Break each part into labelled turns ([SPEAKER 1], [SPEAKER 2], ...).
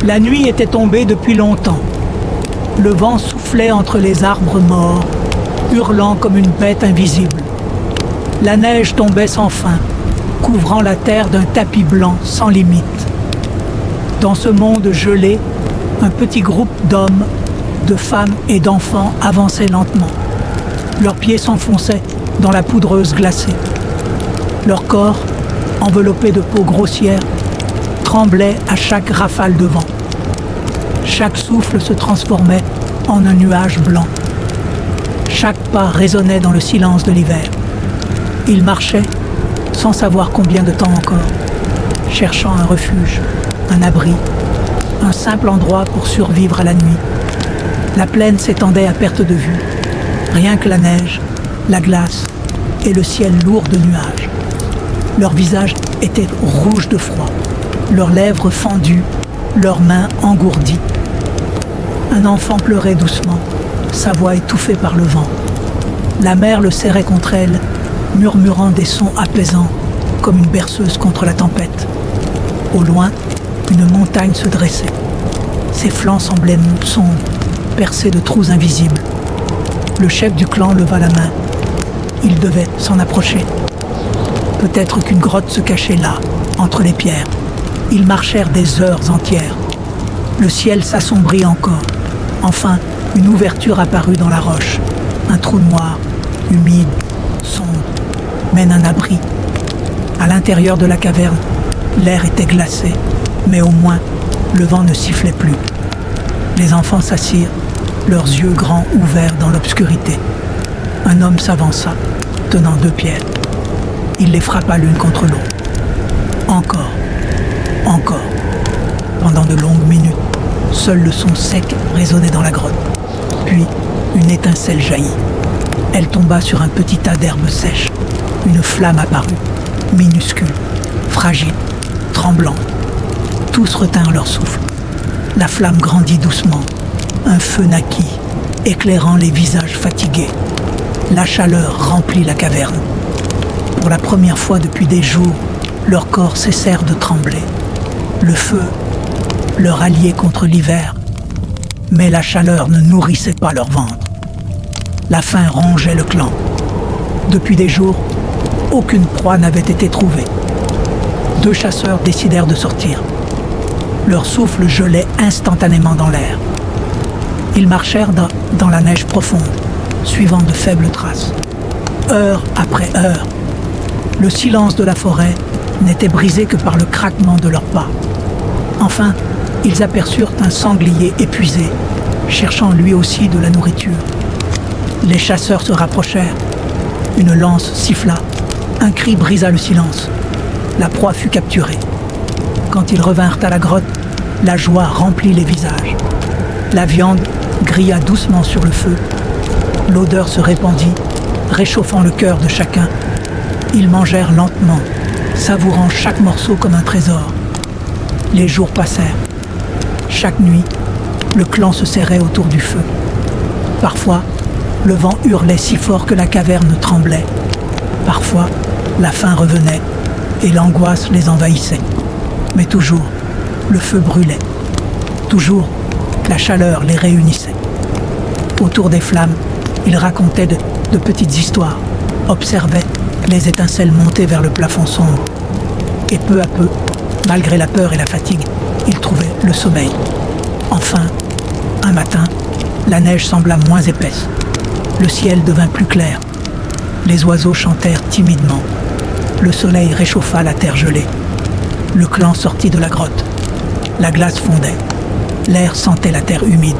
[SPEAKER 1] La nuit était tombée depuis longtemps. Le vent soufflait entre les arbres morts, hurlant comme une bête invisible. La neige tombait sans fin, couvrant la terre d'un tapis blanc sans limite. Dans ce monde gelé, un petit groupe d'hommes, de femmes et d'enfants avançait lentement. Leurs pieds s'enfonçaient dans la poudreuse glacée. Leur corps, enveloppé de peau grossière, tremblait à chaque rafale de vent. Chaque souffle se transformait en un nuage blanc. Chaque pas résonnait dans le silence de l'hiver. Ils marchaient sans savoir combien de temps encore, cherchant un refuge, un abri, un simple endroit pour survivre à la nuit. La plaine s'étendait à perte de vue, rien que la neige, la glace et le ciel lourd de nuages. Leurs visages étaient rouges de froid, leurs lèvres fendues, leurs mains engourdies. Un enfant pleurait doucement, sa voix étouffée par le vent. La mer le serrait contre elle, murmurant des sons apaisants, comme une berceuse contre la tempête. Au loin, une montagne se dressait. Ses flancs semblaient sombres, percés de trous invisibles. Le chef du clan leva la main. Il devait s'en approcher. Peut-être qu'une grotte se cachait là, entre les pierres. Ils marchèrent des heures entières. Le ciel s'assombrit encore. Enfin, une ouverture apparut dans la roche. Un trou noir, humide, sombre, mène un abri. À l'intérieur de la caverne, l'air était glacé, mais au moins, le vent ne sifflait plus. Les enfants s'assirent, leurs yeux grands ouverts dans l'obscurité. Un homme s'avança, tenant 2 pierres. Il les frappa l'une contre l'autre. Encore, encore. Pendant de longues minutes, seul le son sec résonnait dans la grotte. Puis, une étincelle jaillit. Elle tomba sur un petit tas d'herbes sèches. Une flamme apparut, minuscule, fragile, tremblante. Tous retinrent leur souffle. La flamme grandit doucement. Un feu naquit, éclairant les visages fatigués. La chaleur remplit la caverne. Pour la première fois depuis des jours, leurs corps cessèrent de trembler. Le feu, leur allié contre l'hiver, mais la chaleur ne nourrissait pas leur ventre. La faim rongeait le clan. Depuis des jours, aucune proie n'avait été trouvée. 2 chasseurs décidèrent de sortir. Leur souffle gelait instantanément dans l'air. Ils marchèrent dans la neige profonde, suivant de faibles traces. Heure après heure, le silence de la forêt n'était brisé que par le craquement de leurs pas. Enfin, ils aperçurent un sanglier épuisé, cherchant lui aussi de la nourriture. Les chasseurs se rapprochèrent. Une lance siffla. Un cri brisa le silence. La proie fut capturée. Quand ils revinrent à la grotte, la joie remplit les visages. La viande grilla doucement sur le feu. L'odeur se répandit, réchauffant le cœur de chacun. Ils mangèrent lentement, savourant chaque morceau comme un trésor. Les jours passèrent. Chaque nuit, le clan se serrait autour du feu. Parfois, le vent hurlait si fort que la caverne tremblait. Parfois, la faim revenait et l'angoisse les envahissait. Mais toujours, le feu brûlait. Toujours, la chaleur les réunissait. Autour des flammes, ils racontaient de petites histoires, observaient les étincelles monter vers le plafond sombre. Et peu à peu, malgré la peur et la fatigue, ils trouvaient le sommeil. Enfin, un matin, la neige sembla moins épaisse. Le ciel devint plus clair. Les oiseaux chantèrent timidement. Le soleil réchauffa la terre gelée. Le clan sortit de la grotte. La glace fondait. L'air sentait la terre humide.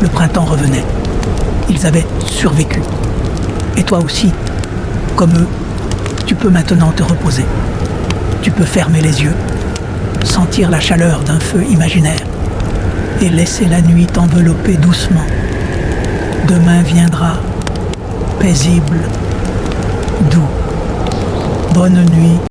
[SPEAKER 1] Le printemps revenait. Ils avaient survécu. Et toi aussi, comme eux, tu peux maintenant te reposer. Tu peux fermer les yeux, sentir la chaleur d'un feu imaginaire et laisser la nuit t'envelopper doucement. Demain viendra, paisible, doux. Bonne nuit.